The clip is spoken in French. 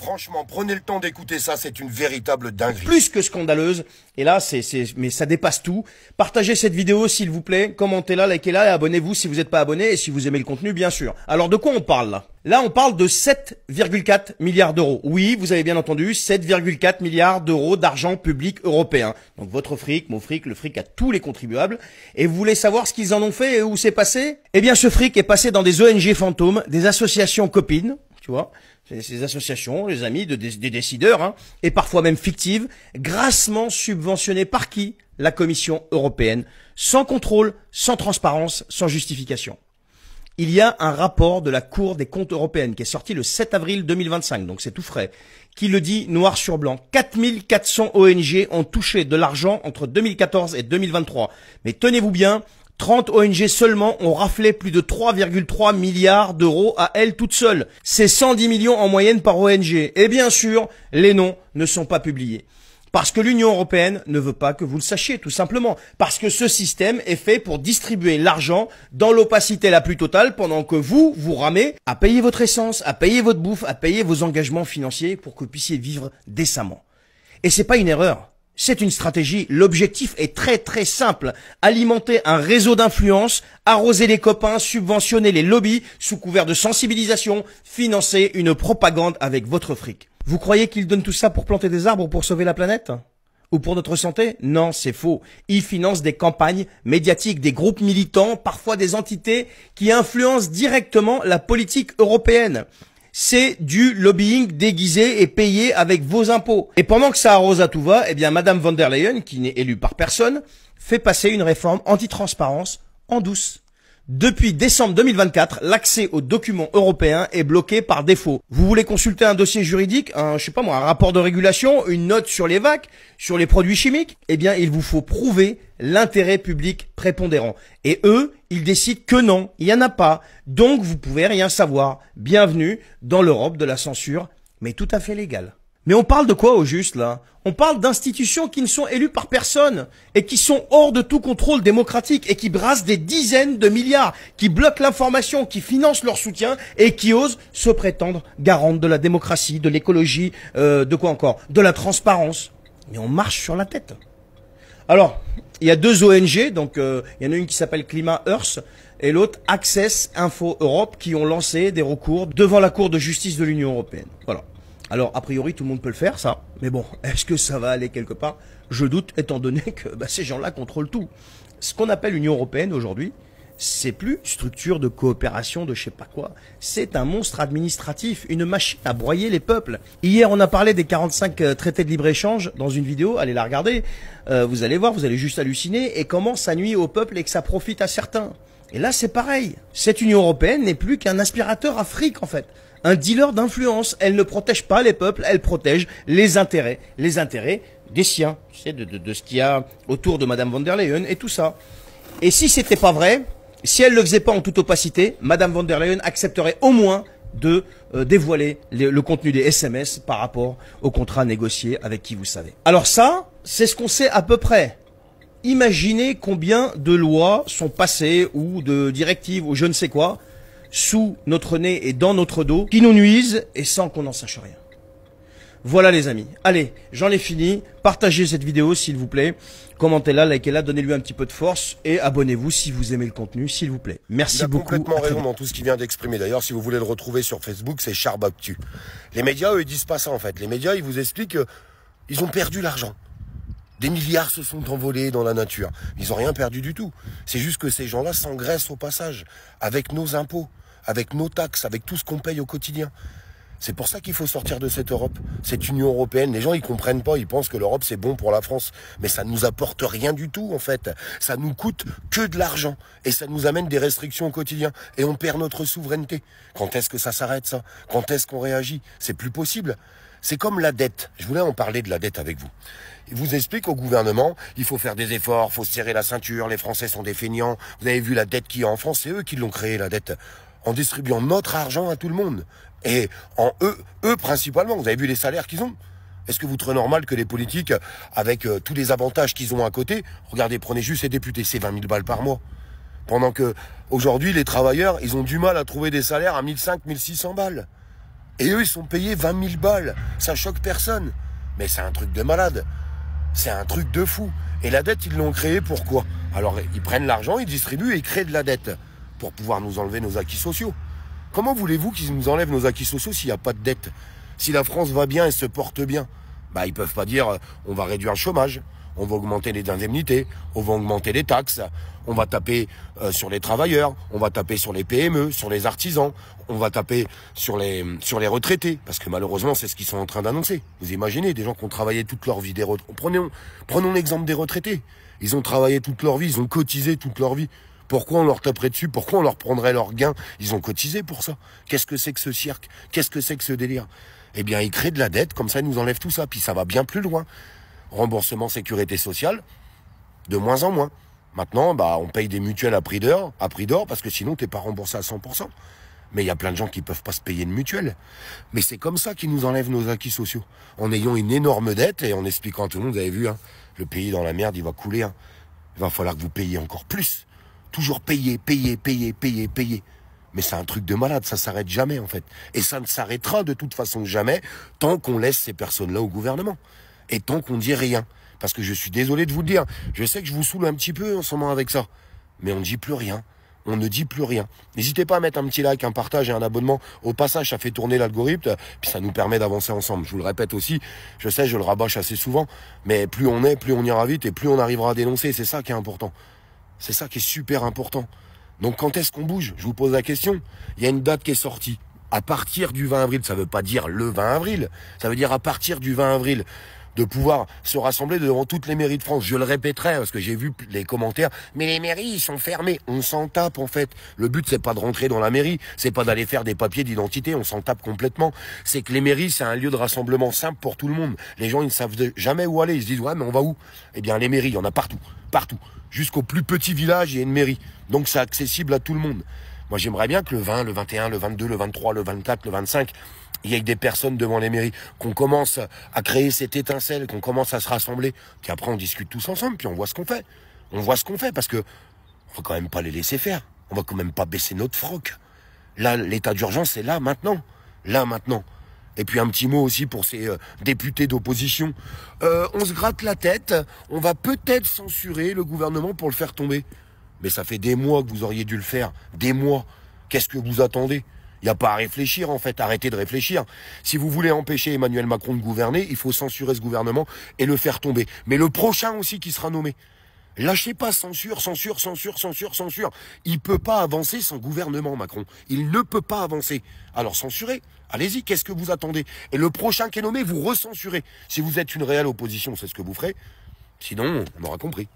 Franchement, prenez le temps d'écouter ça, c'est une véritable dinguerie. Plus que scandaleuse. Et là, mais ça dépasse tout. Partagez cette vidéo, s'il vous plaît. Commentez-la, likez-la et abonnez-vous si vous n'êtes pas abonné et si vous aimez le contenu, bien sûr. Alors, de quoi on parle là? Là, on parle de 7,4 milliards d'euros. Oui, vous avez bien entendu, 7,4 milliards d'euros d'argent public européen. Donc, votre fric, mon fric, le fric à tous les contribuables. Et vous voulez savoir ce qu'ils en ont fait et où c'est passé? Eh bien, ce fric est passé dans des ONG fantômes, des associations copines, tu vois. Ces associations, les amis des décideurs, hein, et parfois même fictives, grassement subventionnées par qui? La Commission européenne, sans contrôle, sans transparence, sans justification. Il y a un rapport de la Cour des comptes européenne qui est sorti le 7 avril 2025, donc c'est tout frais, qui le dit noir sur blanc. 4400 ONG ont touché de l'argent entre 2014 et 2023. Mais tenez-vous bien, 30 ONG seulement ont raflé plus de 3,3 milliards d'euros à elles toutes seules. C'est 110 millions en moyenne par ONG. Et bien sûr, les noms ne sont pas publiés. Parce que l'Union européenne ne veut pas que vous le sachiez, tout simplement. Parce que ce système est fait pour distribuer l'argent dans l'opacité la plus totale pendant que vous ramez à payer votre essence, à payer votre bouffe, à payer vos engagements financiers pour que vous puissiez vivre décemment. Et c'est pas une erreur. C'est une stratégie. L'objectif est très très simple. Alimenter un réseau d'influence, arroser les copains, subventionner les lobbies sous couvert de sensibilisation, financer une propagande avec votre fric. Vous croyez qu'ils donnent tout ça pour planter des arbres ou pour sauver la planète? Ou pour notre santé? Non, c'est faux. Ils financent des campagnes médiatiques, des groupes militants, parfois des entités qui influencent directement la politique européenne. C'est du lobbying déguisé et payé avec vos impôts. Et pendant que ça arrose à tout va, eh bien, Madame von der Leyen, qui n'est élue par personne, fait passer une réforme anti-transparence en douce. Depuis décembre 2024, l'accès aux documents européens est bloqué par défaut. Vous voulez consulter un dossier juridique, un rapport de régulation, une note sur les VAC, sur les produits chimiques? Eh bien, il vous faut prouver l'intérêt public prépondérant. Et eux, ils décident que non, il n'y en a pas. Donc, vous pouvez rien savoir. Bienvenue dans l'Europe de la censure, mais tout à fait légale. Mais on parle de quoi au juste là? On parle d'institutions qui ne sont élues par personne et qui sont hors de tout contrôle démocratique et qui brassent des dizaines de milliards, qui bloquent l'information, qui financent leur soutien et qui osent se prétendre garantes de la démocratie, de l'écologie, de quoi encore? De la transparence. Mais on marche sur la tête. Alors, il y a deux ONG, donc il y en a une qui s'appelle Climat Earth et l'autre Access Info Europe qui ont lancé des recours devant la Cour de justice de l'Union européenne. Voilà. Alors, a priori, tout le monde peut le faire, ça. Mais bon, est-ce que ça va aller quelque part? Je doute, étant donné que ces gens-là contrôlent tout. Ce qu'on appelle l'Union européenne aujourd'hui, c'est plus une structure de coopération de je sais pas quoi. C'est un monstre administratif, une machine à broyer les peuples. Hier, on a parlé des 45 traités de libre-échange dans une vidéo. Allez la regarder. Vous allez voir, vous allez juste halluciner. Et comment ça nuit au peuple et que ça profite à certains. Et là, c'est pareil. Cette Union européenne n'est plus qu'un aspirateur à fric, en fait. Un dealer d'influence. Elle ne protège pas les peuples, elle protège les intérêts des siens, tu sais, de ce qu'il y a autour de Madame von der Leyen et tout ça. Et si c'était pas vrai, si elle le faisait pas en toute opacité, Madame von der Leyen accepterait au moins de dévoiler le contenu des SMS par rapport au contrat négocié avec qui vous savez. Alors ça, c'est ce qu'on sait à peu près. Imaginez combien de lois sont passées ou de directives ou je ne sais quoi sous notre nez et dans notre dos, qui nous nuisent et sans qu'on n'en sache rien. Voilà les amis. Allez, j'en ai fini. Partagez cette vidéo s'il vous plaît. Commentez-la, likez-la, donnez-lui un petit peu de force et abonnez-vous si vous aimez le contenu, s'il vous plaît. Merci beaucoup. Il a complètement raison dans tout ce qu'il vient d'exprimer. D'ailleurs, si vous voulez le retrouver sur Facebook, c'est Charbactu. Les médias, eux, ils disent pas ça en fait. Les médias, ils vous expliquent qu'ils ont perdu l'argent. Des milliards se sont envolés dans la nature. Ils n'ont rien perdu du tout. C'est juste que ces gens-là s'engraissent au passage, avec nos impôts, avec nos taxes, avec tout ce qu'on paye au quotidien. C'est pour ça qu'il faut sortir de cette Europe, cette Union européenne. Les gens, ils comprennent pas, ils pensent que l'Europe, c'est bon pour la France. Mais ça nous apporte rien du tout, en fait. Ça nous coûte que de l'argent. Et ça nous amène des restrictions au quotidien. Et on perd notre souveraineté. Quand est-ce que ça s'arrête, ça? Quand est-ce qu'on réagit? C'est plus possible. C'est comme la dette. Je voulais en parler de la dette avec vous. Il vous explique au gouvernement, il faut faire des efforts, il faut se serrer la ceinture, les Français sont des feignants. Vous avez vu la dette qu'il y a en France, c'est eux qui l'ont créée, la dette, en distribuant notre argent à tout le monde. Et en eux principalement, vous avez vu les salaires qu'ils ont. Est-ce que vous trouvez normal que les politiques, avec tous les avantages qu'ils ont à côté, regardez, prenez juste les députés, c'est 20 000 balles par mois. Pendant que, aujourd'hui, les travailleurs, ils ont du mal à trouver des salaires à 1500, 1600 balles. Et eux, ils sont payés 20 000 balles. Ça choque personne. Mais c'est un truc de malade. C'est un truc de fou. Et la dette, ils l'ont créée pourquoi? Alors, ils prennent l'argent, ils distribuent et ils créent de la dette pour pouvoir nous enlever nos acquis sociaux. Comment voulez-vous qu'ils nous enlèvent nos acquis sociaux s'il n'y a pas de dette? Si la France va bien et se porte bien, bah, ils peuvent pas dire on va réduire le chômage, on va augmenter les indemnités, on va augmenter les taxes, on va taper sur les travailleurs, on va taper sur les PME, sur les artisans, on va taper sur les retraités, parce que malheureusement c'est ce qu'ils sont en train d'annoncer. Vous imaginez, des gens qui ont travaillé toute leur vie, prenons l'exemple des retraités. Ils ont travaillé toute leur vie, ils ont cotisé toute leur vie. Pourquoi on leur taperait dessus? Pourquoi on leur prendrait leurs gains? Ils ont cotisé pour ça. Qu'est-ce que c'est que ce cirque? Qu'est-ce que c'est que ce délire? Eh bien, ils créent de la dette, comme ça ils nous enlèvent tout ça, puis ça va bien plus loin. Remboursement sécurité sociale, de moins en moins. Maintenant, bah, on paye des mutuelles à prix d'or, parce que sinon, t'es pas remboursé à 100%. Mais il y a plein de gens qui peuvent pas se payer de mutuelle. Mais c'est comme ça qu'ils nous enlèvent nos acquis sociaux. En ayant une énorme dette et en expliquant à tout le monde, vous avez vu, hein, le pays dans la merde, il va couler. Hein. Il va falloir que vous payiez encore plus. Toujours payer. Mais c'est un truc de malade, ça s'arrête jamais en fait. Et ça ne s'arrêtera de toute façon jamais tant qu'on laisse ces personnes-là au gouvernement. Et tant qu'on dit rien. Parce que je suis désolé de vous le dire. Je sais que je vous saoule un petit peu en ce moment avec ça. Mais on ne dit plus rien. On ne dit plus rien. N'hésitez pas à mettre un petit like, un partage et un abonnement. Au passage, ça fait tourner l'algorithme. Puis ça nous permet d'avancer ensemble. Je vous le répète aussi. Je sais, je le rabâche assez souvent. Mais plus on est, plus on ira vite et plus on arrivera à dénoncer. C'est ça qui est important. C'est ça qui est super important. Donc quand est-ce qu'on bouge? Je vous pose la question. Il y a une date qui est sortie. À partir du 20 avril, ça ne veut pas dire le 20 avril. Ça veut dire à partir du 20 avril. De pouvoir se rassembler devant toutes les mairies de France. Je le répéterai parce que j'ai vu les commentaires. Mais les mairies, ils sont fermés. On s'en tape en fait. Le but, c'est pas de rentrer dans la mairie. C'est pas d'aller faire des papiers d'identité. On s'en tape complètement. C'est que les mairies, c'est un lieu de rassemblement simple pour tout le monde. Les gens, ils ne savent jamais où aller. Ils se disent, ouais, mais on va où? Eh bien, les mairies, il y en a partout. Partout. Jusqu'au plus petit village, il y a une mairie. Donc, c'est accessible à tout le monde. Moi, j'aimerais bien que le 20, le 21, le 22, le 23, le 24, le 25... il y a des personnes devant les mairies, qu'on commence à créer cette étincelle, qu'on commence à se rassembler, puis après on discute tous ensemble, puis on voit ce qu'on fait. On voit ce qu'on fait, parce que on va quand même pas les laisser faire. On va quand même pas baisser notre froc. Là, l'état d'urgence, c'est là, maintenant. Là, maintenant. Et puis un petit mot aussi pour ces députés d'opposition. On se gratte la tête, on va peut-être censurer le gouvernement pour le faire tomber. Mais ça fait des mois que vous auriez dû le faire. Des mois. Qu'est-ce que vous attendez ? Il n'y a pas à réfléchir en fait, arrêtez de réfléchir. Si vous voulez empêcher Emmanuel Macron de gouverner, il faut censurer ce gouvernement et le faire tomber. Mais le prochain aussi qui sera nommé. Lâchez pas, censure. Il peut pas avancer sans gouvernement, Macron. Il ne peut pas avancer. Alors censurez, allez-y, qu'est-ce que vous attendez? Et le prochain qui est nommé, vous recensurez. Si vous êtes une réelle opposition, c'est ce que vous ferez. Sinon, on aura compris.